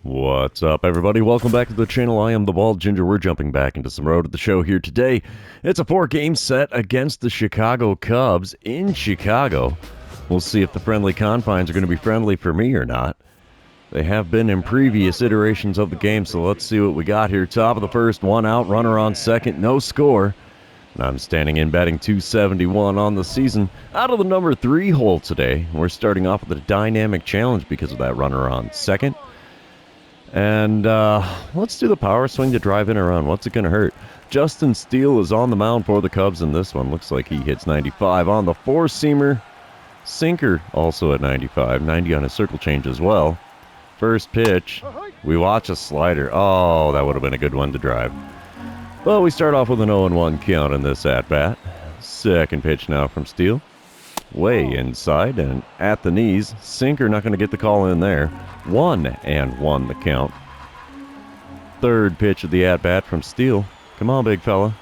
What's up, everybody? Welcome back to the channel. I am the Bald Ginger. We're jumping back into some road at the show here today. It's a 4-game set against the Chicago Cubs in Chicago. We'll see if the Friendly Confines are going to be friendly for me or not. They have been in previous iterations of the game, so let's see what we got here. Top of the first, one out, runner on second, no score. And I'm standing in batting .271 on the season out of the number 3 hole today. We're starting off with a dynamic challenge because of that runner on second. And let's do the power swing to drive in a run. What's it going to hurt? Justin Steele is on the mound for the Cubs in this one. Looks like he hits 95 on the 4-seamer. Sinker also at 95. 90 on his circle change as well. First pitch. We watch a slider. Oh, that would have been a good one to drive. Well, we start off with an 0-1 count in this at-bat. Second pitch now from Steele. Way inside and at the knees. Sinker not going to get the call in there. 1-1 the count. Third pitch of the at-bat from Steele. Come on, big fella.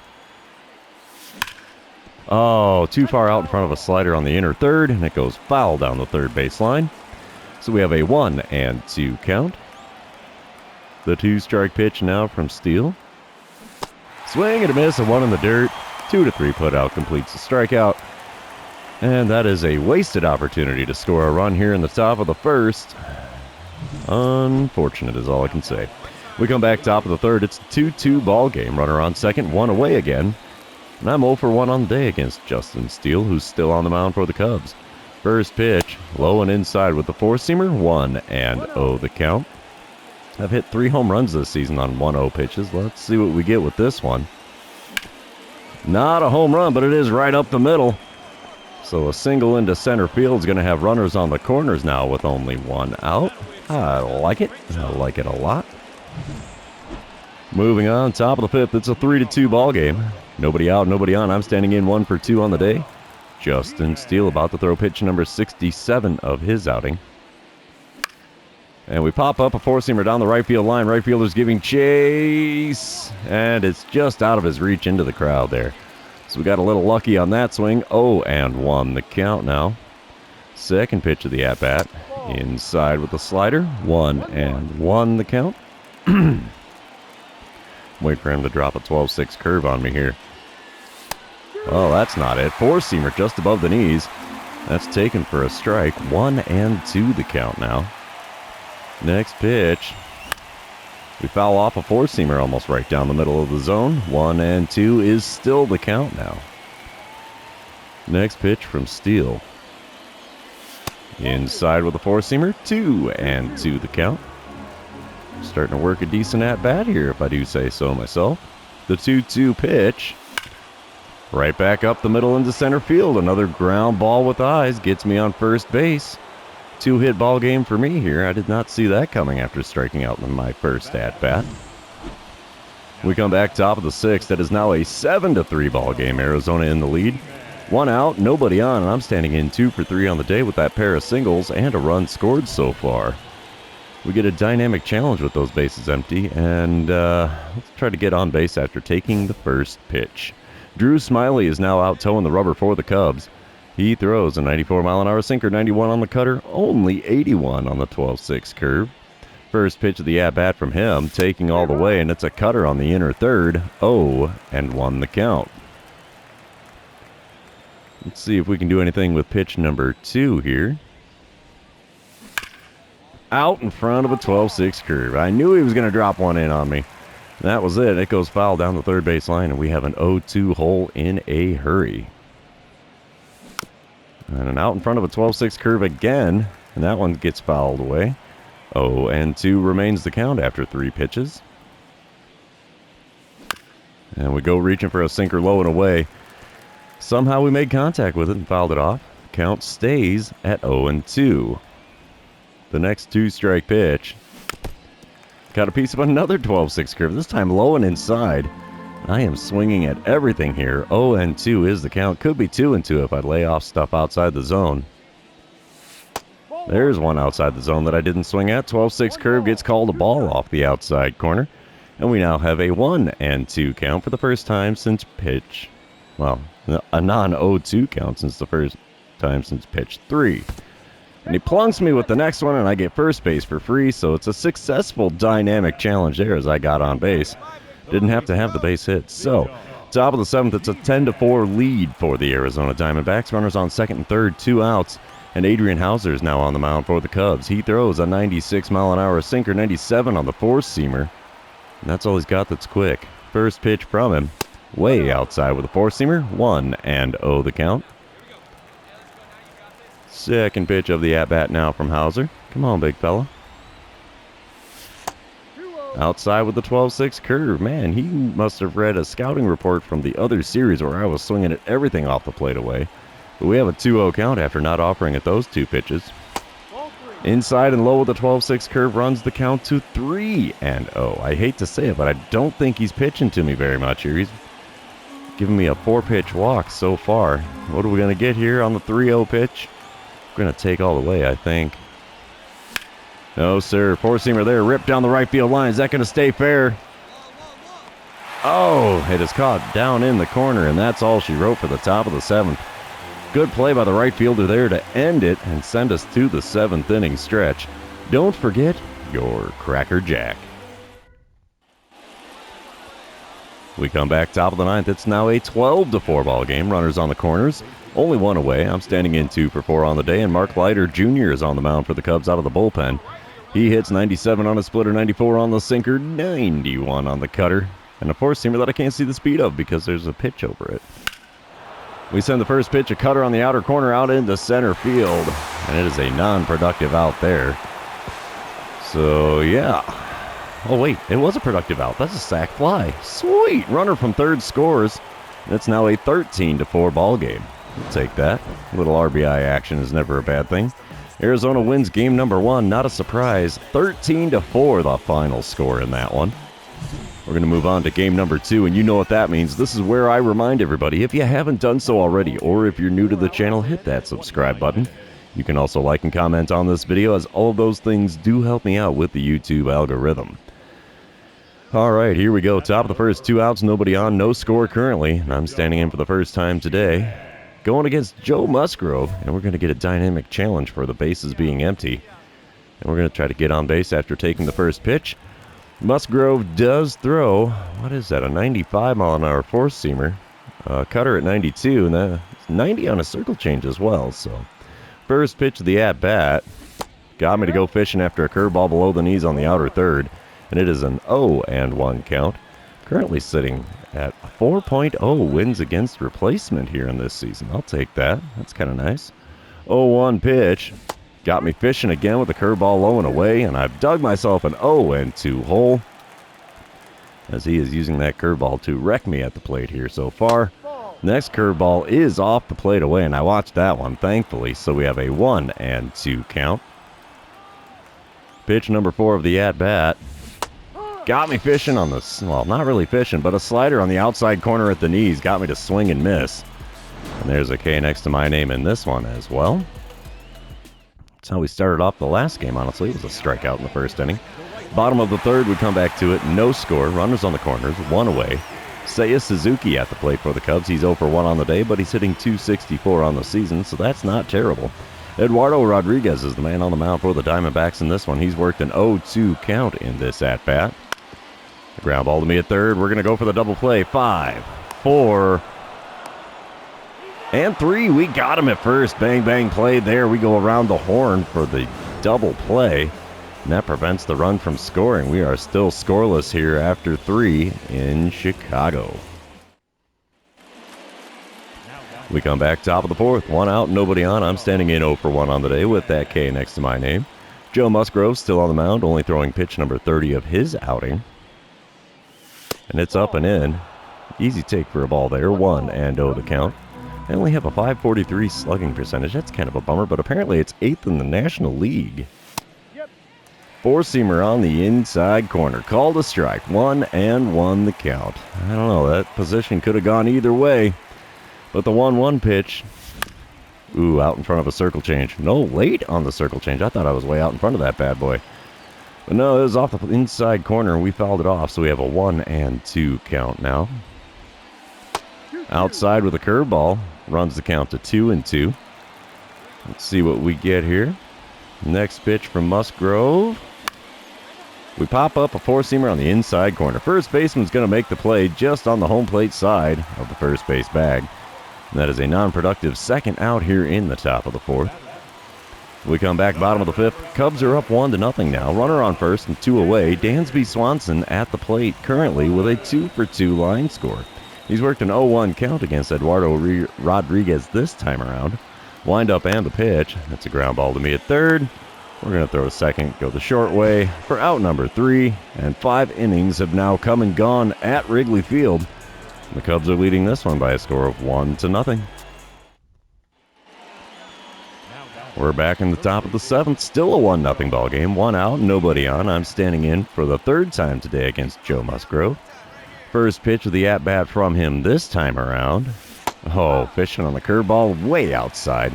Oh, too far out in front of a slider on the inner third, and it goes foul down the third baseline. So we have a 1-2 count. The 2-strike pitch now from Steele. Swing and a miss, a 1 in the dirt. 2-3 put out completes the strikeout. And that is a wasted opportunity to score a run here in the top of the first. Unfortunate is all I can say. We come back top of the third. It's a 2-2 ball game. Runner on second, one away again. And I'm 0 for 1 on the day against Justin Steele, who's still on the mound for the Cubs. First pitch, low and inside with the 4-seamer. 1-0 the count. I've hit 3 home runs this season on 1-0 pitches. Let's see what we get with this one. Not a home run, but it is right up the middle. So a single into center field is going to have runners on the corners now with only 1 out. I like it. I like it a lot. Moving on, top of the fifth, it's a 3-2 ball game. Nobody out, nobody on. I'm standing in 1 for 2 on the day. Justin Steele about to throw pitch number 67 of his outing. And we pop up a 4-seamer down the right field line. Right fielder's giving chase. And it's just out of his reach into the crowd there. So we got a little lucky on that swing. 0-1 the count now. Second pitch of the at-bat. Inside with the slider. 1-1 the count. Wait for him to drop a 12-6 curve on me here. Oh, that's not it. 4-seamer just above the knees. That's taken for a strike. 1-2 the count now. Next pitch. We foul off a 4-seamer almost right down the middle of the zone. 1-2 is still the count now. Next pitch from Steele. Inside with a 4-seamer. 2-2 the count. Starting to work a decent at-bat here, if I do say so myself. The 2-2 pitch. Right back up the middle into center field. Another ground ball with eyes. Gets me on first base. 2-hit ball game for me here. I did not see that coming after striking out in my first at-bat. We come back top of the sixth. That is now a 7-3 ball game. Arizona in the lead. 1 out, nobody on, and I'm standing in 2 for 3 on the day with that pair of singles and a run scored so far. We get a dynamic challenge with those bases empty, and let's try to get on base after taking the first pitch. Drew Smiley is now out towing the rubber for the Cubs. He throws a 94-mile-an-hour sinker, 91 on the cutter, only 81 on the 12-6 curve. First pitch of the at-bat from him, taking all the way, and it's a cutter on the inner third. 0-1 the count. Let's see if we can do anything with pitch number 2 here. Out in front of a 12-6 curve. I knew he was going to drop one in on me. That was it. It goes foul down the third base line, and we have an 0-2 hole in a hurry. And an out in front of a 12-6 curve again, and that one gets fouled away. 0-2 remains the count after 3 pitches. And we go reaching for a sinker low and away. Somehow we made contact with it and fouled it off. Count stays at 0-2. The next 2-strike pitch. Got a piece of another 12-6 curve, this time low and inside. I am swinging at everything here. 0-2 is the count. Could be 2-2 if I lay off stuff outside the zone. There's one outside the zone that I didn't swing at. 12-6 curve gets called a ball off the outside corner. And we now have a 1-2 count for the first time since pitch. Well, a non-0-2 count since the first time since pitch 3. And he plunks me with the next one, and I get first base for free, so it's a successful dynamic challenge there as I got on base. Didn't have to have the base hit. So, top of the 7th, it's a 10-4 lead for the Arizona Diamondbacks. Runners on second and third, 2 outs. And Adrian Hauser is now on the mound for the Cubs. He throws a 96-mile-an-hour sinker, 97 on the four-seamer. And that's all he's got that's quick. First pitch from him, way outside with a four-seamer, 1-0 the count. Second pitch of the at-bat now from Hauser. Come on, big fella. Outside with the 12-6 curve. Man, he must have read a scouting report from the other series where I was swinging at everything off the plate away. But we have a 2-0 count after not offering at those 2 pitches. Inside and low with the 12-6 curve runs the count to 3-0. I hate to say it, but I don't think he's pitching to me very much here. He's giving me a 4-pitch walk so far. What are we going to get here on the 3-0 pitch? We're going to take all the way, I think. No, sir. Four-seamer there, ripped down the right field line. Is that going to stay fair? Oh, it is caught down in the corner, and that's all she wrote for the top of the 7th. Good play by the right fielder there to end it and send us to the 7th inning stretch. Don't forget your Cracker Jack. We come back top of the 9th. It's now a 12-4 ball game. Runners on the corners. Only 1 away. I'm standing in 2 for 4 on the day, and Mark Leiter Jr. is on the mound for the Cubs out of the bullpen. He hits 97 on a splitter, 94 on the sinker, 91 on the cutter, and a four-seamer that I can't see the speed of because there's a pitch over it. We send the first pitch, a cutter on the outer corner out into center field, and it is a non-productive out there. So, yeah. Oh, wait, it was a productive out. That's a sac fly. Sweet! Runner from third scores. It's now a 13-4 ball game. We'll take that. A little RBI action is never a bad thing. Arizona wins game number 1. Not a surprise. 13-4 the final score in that one. We're going to move on to game number 2, and you know what that means. This is where I remind everybody, if you haven't done so already, or if you're new to the channel, hit that subscribe button. You can also like and comment on this video, as all of those things do help me out with the YouTube algorithm. All right, here we go. Top of the first, 2 outs, nobody on, no score currently. And I'm standing in for the first time today, going against Joe Musgrove, and we're going to get a dynamic challenge for the bases being empty. And we're going to try to get on base after taking the first pitch. Musgrove does throw, what is that, a 95-mile-an-hour four-seamer. Cutter at 92, and that's 90 on a circle change as well. So, first pitch of the at-bat got me to go fishing after a curveball below the knees on the outer third. And it is an 0-1 count. Currently sitting at 4.0 wins against replacement here in this season. I'll take that. That's kind of nice. 0-1 pitch. Got me fishing again with a curveball low and away, and I've dug myself an 0-2 hole as he is using that curveball to wreck me at the plate here so far. Next curveball is off the plate away, and I watched that one, thankfully, so we have a 1-2 count. Pitch number 4 of the at-bat. Got me fishing on the, well, not really fishing, but a slider on the outside corner at the knees got me to swing and miss. And there's a K next to my name in this one as well. That's how we started off the last game, honestly. It was a strikeout in the first inning. Bottom of the third, we come back to it. No score. Runners on the corners. 1 away. Seiya Suzuki at the plate for the Cubs. He's 0 for 1 on the day, but he's hitting .264 on the season, so that's not terrible. Eduardo Rodriguez is the man on the mound for the Diamondbacks in this one. He's worked an 0-2 count in this at-bat. Ground ball to me at third. We're going to go for the double play. 5, 4, and 3. We got him at first. Bang, bang play there. We go around the horn for the double play. And that prevents the run from scoring. We are still scoreless here after 3 in Chicago. We come back top of the 4th. 1 out, nobody on. I'm standing in 0 for 1 on the day with that K next to my name. Joe Musgrove still on the mound, only throwing pitch number 30 of his outing. And it's up and in. Easy take for a ball there. 1-0 the count. I only have a .543 slugging percentage. That's kind of a bummer, but apparently it's 8th in the National League. Four-seamer on the inside corner. Called a strike. 1-1 the count. I don't know. That position could have gone either way. But the 1-1 pitch. Ooh, out in front of a circle change. No, late on the circle change. I thought I was way out in front of that bad boy. But no, it was off the inside corner, and we fouled it off, so we have a 1-2 count now. Outside with a curveball. Runs the count to 2-2. Let's see what we get here. Next pitch from Musgrove. We pop up a four-seamer on the inside corner. First baseman's going to make the play just on the home plate side of the first base bag. And that is a non-productive second out here in the top of the fourth. We come back bottom of the fifth. Cubs are up 1-0 now. Runner on first and 2 away. Dansby Swanson at the plate currently with a 2-for-2 line score. He's worked an 0-1 count against Eduardo Rodriguez this time around. Wind up and the pitch. That's a ground ball to me at third. We're going to throw a second, go the short way for out number 3. And 5 innings have now come and gone at Wrigley Field. The Cubs are leading this one by a score of 1-0. We're back in the top of the 7th. Still a 1-0 ball game. 1 out, nobody on. I'm standing in for the 3rd time today against Joe Musgrove. First pitch of the at-bat from him this time around. Oh, fishing on the curveball way outside.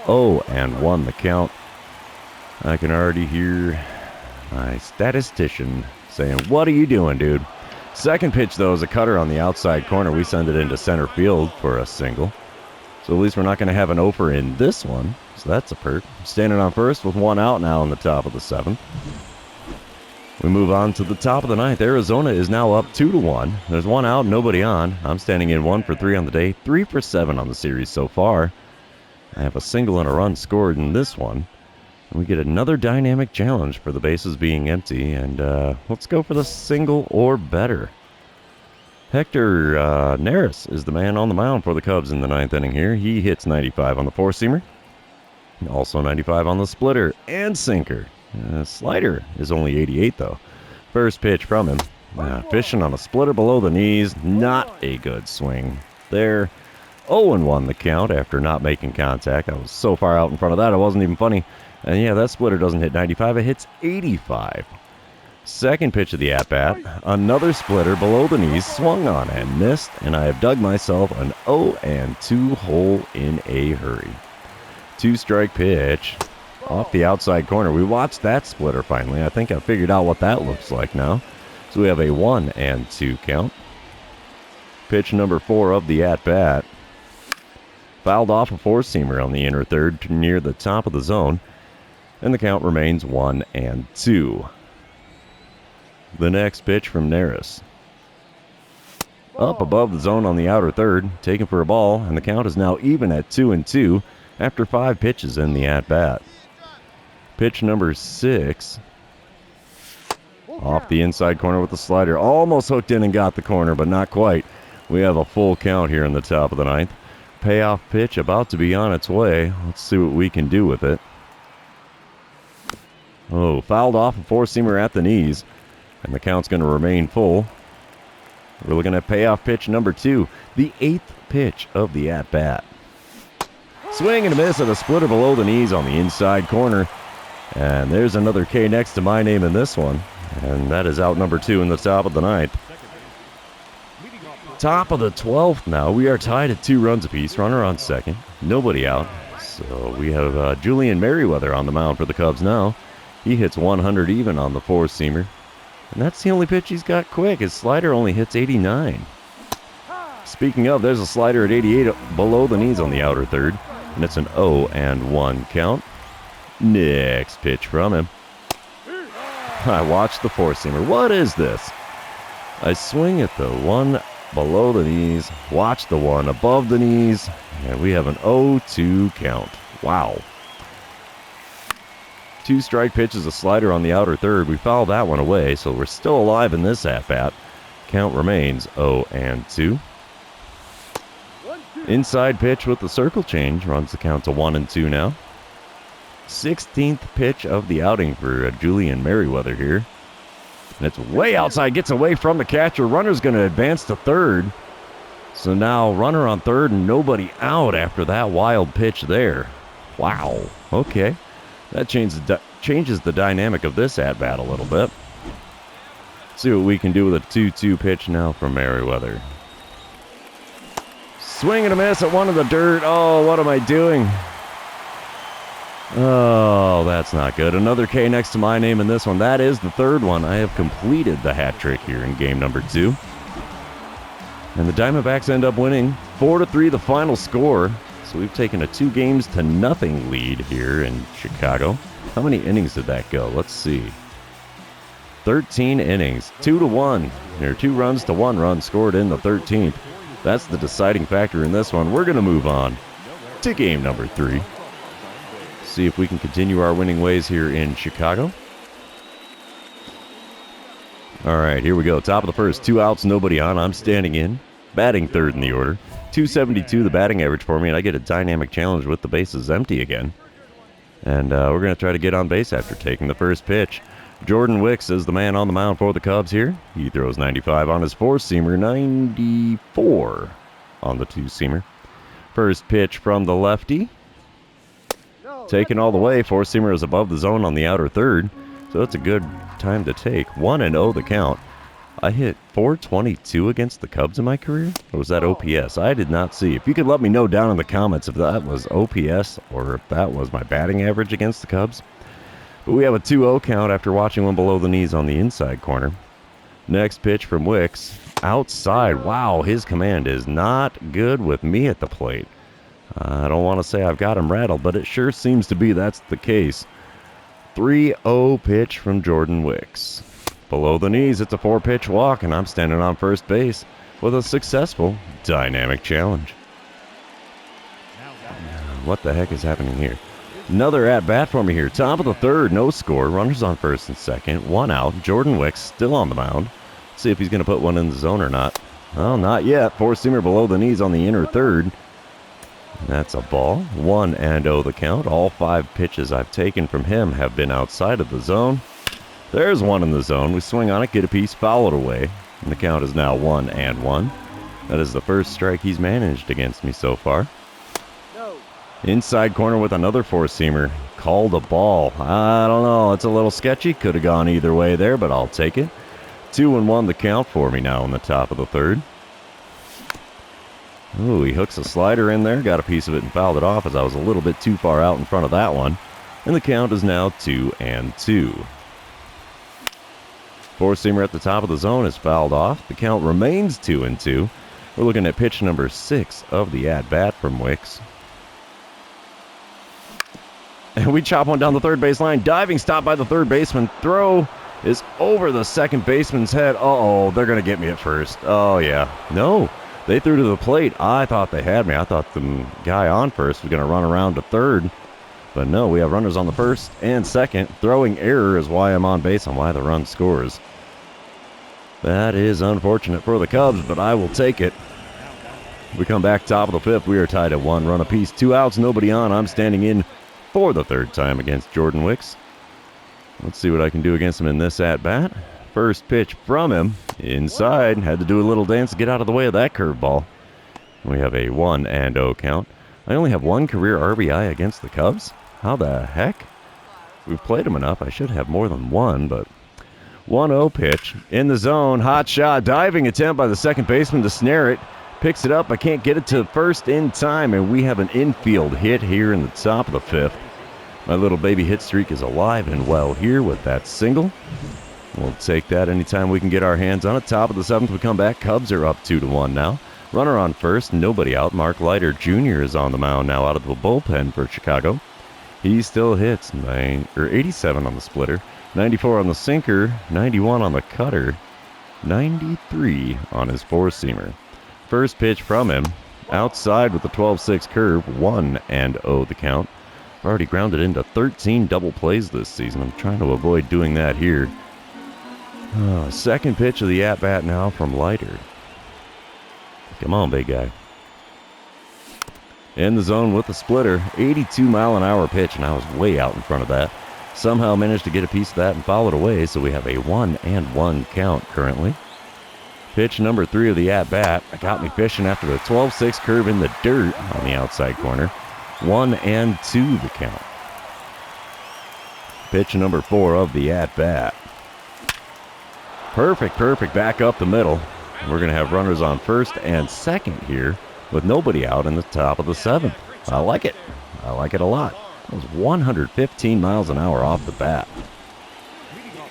0-1 the count. I can already hear my statistician saying, "What are you doing, dude?" Second pitch, though, is a cutter on the outside corner. We send it into center field for a single. So at least we're not going to have an offer in this one. So that's a perk. Standing on first with 1 out now in the top of the 7th. We move on to the top of the 9th. Arizona is now up 2-1. There's 1 out, nobody on. I'm standing in 1 for 3 on the day. 3 for 7 on the series so far. I have a single and a run scored in this one. And we get another dynamic challenge for the bases being empty. And let's go for the single or better. Hector Neris is the man on the mound for the Cubs in the 9th inning here. He hits 95 on the four-seamer. Also 95 on the splitter and sinker. Slider is only 88, though. First pitch from him. Fishing on a splitter below the knees. Not a good swing there. 0-1 the count after not making contact. I was so far out in front of that, it wasn't even funny. And yeah, that splitter doesn't hit 95. It hits 85. Second pitch of the at-bat. Another splitter below the knees. Swung on and missed. And I have dug myself an 0-2 hole in a hurry. 2-strike pitch. Off the outside corner. We watched that splitter finally. I think I figured out what that looks like now. So we have a 1-2 count. Pitch number 4 of the at-bat. Fouled off a four-seamer on the inner third near the top of the zone. And the count remains 1-2. The next pitch from Neris. Up above the zone on the outer third. Taken for a ball. And the count is now even at 2-2 after 5 pitches in the at-bat. Pitch number 6. Off the inside corner with the slider. Almost hooked in and got the corner, but not quite. We have a full count here in the top of the 9th. Payoff pitch about to be on its way. Let's see what we can do with it. Oh, fouled off a four-seamer at the knees. And the count's going to remain full. We're looking at payoff pitch number 2. The 8th pitch of the at-bat. Swing and a miss at a splitter below the knees on the inside corner. And there's another K next to my name in this one. And that is out number 2 in the top of the 9th. Top of the 12th now. We are tied at 2 runs apiece. Runner on second. Nobody out. So we have Julian Merriweather on the mound for the Cubs now. He hits 100 even on the four-seamer. And that's the only pitch he's got quick. His slider only hits 89. Speaking of, there's a slider at 88 below the knees on the outer third. And it's an 0-1 count. Next pitch from him. I watched the four-seamer. What is this? I swing at the one below the knees, watch the one above the knees, and we have an 0-2 count. Wow. 2-strike pitch is a slider on the outer third. We fouled that one away, so we're still alive in this at-bat. Count remains 0-2. Inside pitch with the circle change runs the count to 1-2 now. 16th pitch of the outing for Julian Merriweather here. And it's way outside, gets away from the catcher. Runner's going to advance to third. So now runner on third and nobody out after that wild pitch there. Wow. Okay. That changes the dynamic of this at-bat a little bit. Let's see what we can do with a 2-2 pitch now from Merriweather. Swing and a miss at one in the dirt. Oh, what am I doing? Oh, that's not good. Another K next to my name in this one. That is the third one. I have completed the hat trick here in game number 2. And the Diamondbacks end up winning 4-3 the final score. So we've taken a 2-0 lead here in Chicago. How many innings did that go? Let's see. 13 innings, 2-1. There are 2 runs to 1 run scored in the 13th. That's the deciding factor in this one. We're going to move on to game number 3. See if we can continue our winning ways here in Chicago. All right, here we go. Top of the first, 2 outs, nobody on. I'm standing in, batting third in the order. 272 the batting average for me, and I get a dynamic challenge with the bases empty again. And we're going to try to get on base after taking the first pitch. Jordan Wicks is the man on the mound for the Cubs here. He throws 95 on his 4-seamer, 94 on the 2-seamer. First pitch from the lefty. Taken all the way. 4-seamer is above the zone on the outer third. So that's a good time to take. 1-0 the count. I hit 422 against the Cubs in my career? Or was that OPS? I did not see. If you could let me know down in the comments if that was OPS or if that was my batting average against the Cubs. But we have a 2-0 count after watching one below the knees on the inside corner. Next pitch from Wicks. Outside. Wow, his command is not good with me at the plate. I don't want to say I've got him rattled, but it sure seems to be that's the case. 3-0 pitch from Jordan Wicks. Below the knees, it's a 4-pitch walk, and I'm standing on first base with a successful dynamic challenge. What the heck is happening here? Another at-bat for me here. Top of the third, no score. Runners on first and second. 1 out. Jordan Wicks still on the mound. Let's see if he's going to put one in the zone or not. Well, not yet. 4-seamer below the knees on the inner third. That's a ball. 1-0 the count. All 5 pitches I've taken from him have been outside of the zone. There's one in the zone. We swing on it, get a piece, foul it away. And the count is now 1-1. That is the first strike he's managed against me so far. Inside corner with another 4-seamer. Called a ball. I don't know. It's a little sketchy. Could have gone either way there, but I'll take it. 2-1 the count for me now in the top of the third. Ooh, he hooks a slider in there. Got a piece of it and fouled it off as I was a little bit too far out in front of that one. And the count is now 2-2. 4-seamer at the top of the zone is fouled off. The count remains 2-2. We're looking at pitch number 6 of the at-bat from Wicks. And we chop one down the third base line. Diving stop by the third baseman. Throw is over the second baseman's head. Uh-oh, they're going to get me at first. Oh, yeah. No, they threw to the plate. I thought they had me. I thought the guy on first was going to run around to third. But no, we have runners on the first and second. Throwing error is why I'm on base and why the run scores. That is unfortunate for the Cubs, but I will take it. We come back top of the fifth. We are tied at 1 run apiece. 2 outs, nobody on. I'm standing in for the third time against Jordan Wicks. Let's see what I can do against him in this at-bat. First pitch from him. Inside. Had to do a little dance to get out of the way of that curveball. We have a 1-0 count. I only have 1 career RBI against the Cubs. How the heck? We've played them enough. I should have more than 1, but 1-0 pitch. In the zone. Hot shot. Diving attempt by the second baseman to snare it. Picks it up. I can't get it to first in time, and we have an infield hit here in the top of the fifth. My little baby hit streak is alive and well here with that single. We'll take that anytime we can get our hands on it. Top of the seventh, we come back. Cubs are up 2-1 now. Runner on first, nobody out. Mark Leiter Jr. is on the mound now out of the bullpen for Chicago. He still hits 87 on the splitter, 94 on the sinker, 91 on the cutter, 93 on his 4-seamer. First pitch from him, outside with the 12-6 curve, 1-0 the count. I've already grounded into 13 double plays this season. I'm trying to avoid doing that here. Second pitch of the at-bat now from Leiter. Come on, big guy. In the zone with the splitter, 82-mile-an-hour pitch, and I was way out in front of that. Somehow managed to get a piece of that and foul it away, so we have a 1-1 count currently. Pitch number 3 of the at-bat. Got me fishing after the 12-6 curve in the dirt on the outside corner. 1-2 the count. Pitch number 4 of the at-bat. Perfect back up the middle. We're going to have runners on first and second here with nobody out in the top of the seventh. I like it. I like it a lot. That was 115 miles an hour off the bat.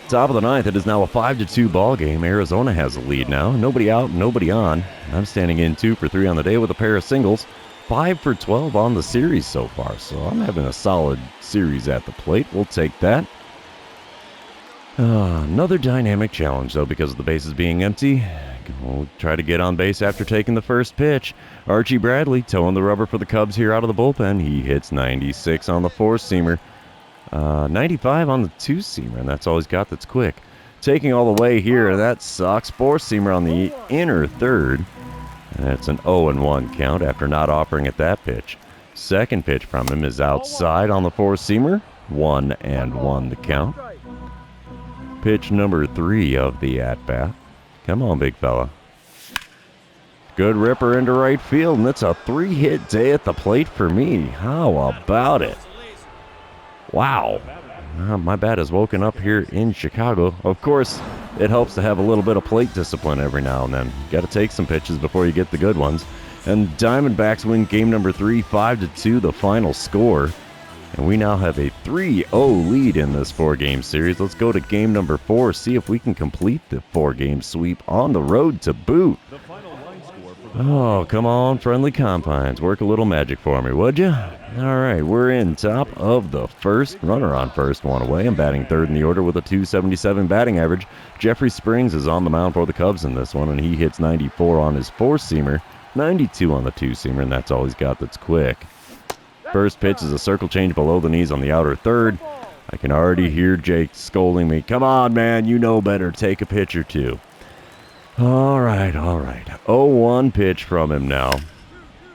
Top of the ninth, it is now a 5-2 ball game. Arizona has the lead now. Nobody out, nobody on. I'm standing in 2 for 3 on the day with a pair of singles. 5 for 12 on the series so far, so I'm having a solid series at the plate. We'll take that. Another dynamic challenge, though, because of the bases being empty. We'll try to get on base after taking the first pitch. Archie Bradley towing the rubber for the Cubs here out of the bullpen. He hits 96 on the four-seamer, 95 on the two-seamer, and that's all he's got that's quick. Taking all the way here, that sucks. Four-seamer on the inner third. That's an 0-1 count after not offering at that pitch. Second pitch from him is outside on the four-seamer. 1-1 the count. Pitch number 3 of the at-bat. Come on, big fella. Good ripper into right field, and it's a 3-hit day at the plate for me. How about it? Wow. My bat has woken up here in Chicago. Of course, it helps to have a little bit of plate discipline every now and then. You got to take some pitches before you get the good ones. And Diamondbacks win game number 3, 5-2, the final score. And we now have a 3-0 lead in this 4-game series. Let's go to game number 4, see if we can complete the 4-game sweep on the road to boot. Oh, come on, Friendly Confines. Work a little magic for me, would you? All right, we're in top of the first. Runner on first, one away. I'm batting third in the order with a .277 batting average. Jeffrey Springs is on the mound for the Cubs in this one, and he hits 94 on his four-seamer, 92 on the two-seamer, and that's all he's got that's quick. First pitch is a circle change below the knees on the outer third. I can already hear Jake scolding me. Come on, man, you know better. Take a pitch or two. All right. 0-1 pitch from him now.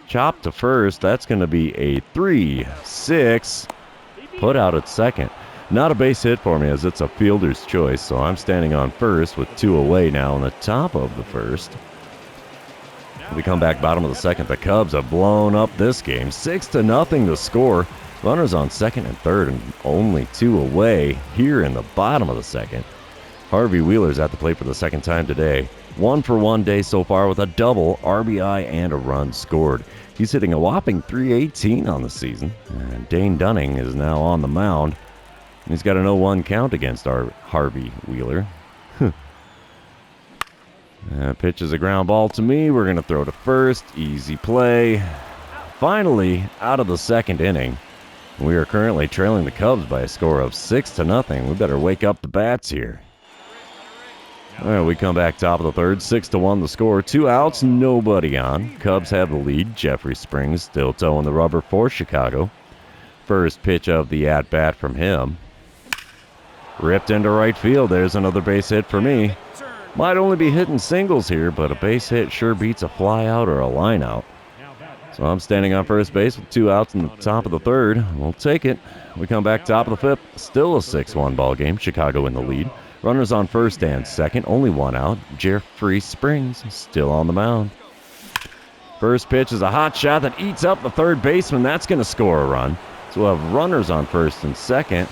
Chop to first. That's going to be a 3-6. Put out at second. Not a base hit for me as it's a fielder's choice, so I'm standing on first with 2 away now in the top of the first. We come back bottom of the second. The Cubs have blown up this game. 6-0 the score. Runners on second and third and only 2 away here in the bottom of the second. Harvey Wheeler's at the plate for the second time today. 1-for-1 day so far with a double, RBI, and a run scored. He's hitting a whopping .318 on the season. And Dane Dunning is now on the mound. He's got an 0-1 count against our Harvey Wheeler. Pitch is a ground ball to me. We're going to throw to first. Easy play. Finally, out of the second inning. We are currently trailing the Cubs by a score of 6-0. We better wake up the bats here. All right, we come back top of the third. 6-1 the score. 2 outs, nobody on. Cubs have the lead. Jeffrey Springs still towing the rubber for Chicago. First pitch of the at-bat from him. Ripped into right field. There's another base hit for me. Might only be hitting singles here, but a base hit sure beats a fly out or a line out. So I'm standing on first base with 2 outs in the top of the third. We'll take it. We come back top of the fifth. Still a 6-1 ball game. Chicago in the lead. Runners on first and second. Only 1 out. Jeffrey Springs still on the mound. First pitch is a hot shot that eats up the third baseman. That's going to score a run. So we'll have runners on first and second.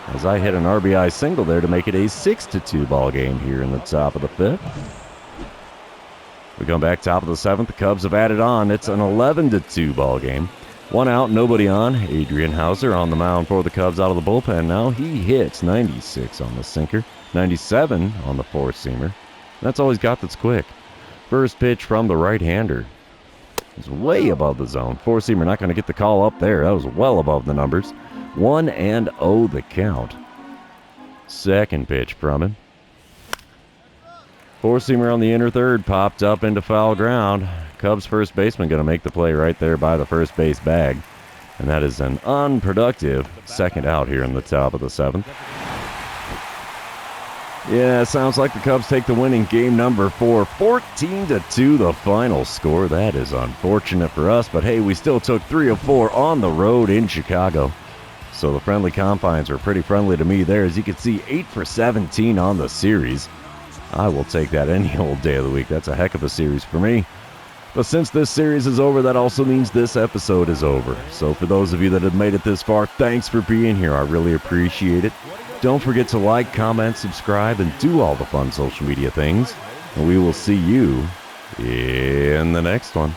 As I hit an RBI single there to make it a 6-2 ball game here in the top of the fifth. We come back top of the seventh. The Cubs have added on. It's an 11-2 ball game. 1 out, nobody on. Adrian Hauser on the mound for the Cubs out of the bullpen now. He hits 96 on the sinker, 97 on the four-seamer. That's all he's got that's quick. First pitch from the right-hander. It's way above the zone. Four-seamer not going to get the call up there. That was well above the numbers. 1-0 the count. Second pitch from him. Four-seamer on the inner third popped up into foul ground. Cubs first baseman going to make the play right there by the first base bag. And that is an unproductive second out here in the top of the seventh. Yeah, sounds like the Cubs take the win in game number 4. 14-2 the final score. That is unfortunate for us, but hey, we still took 3 of 4 on the road in Chicago. So the Friendly Confines were pretty friendly to me there. As you can see, 8 for 17 on the series. I will take that any old day of the week. That's a heck of a series for me. But since this series is over, that also means this episode is over. So for those of you that have made it this far, thanks for being here. I really appreciate it. Don't forget to like, comment, subscribe, and do all the fun social media things. And we will see you in the next one.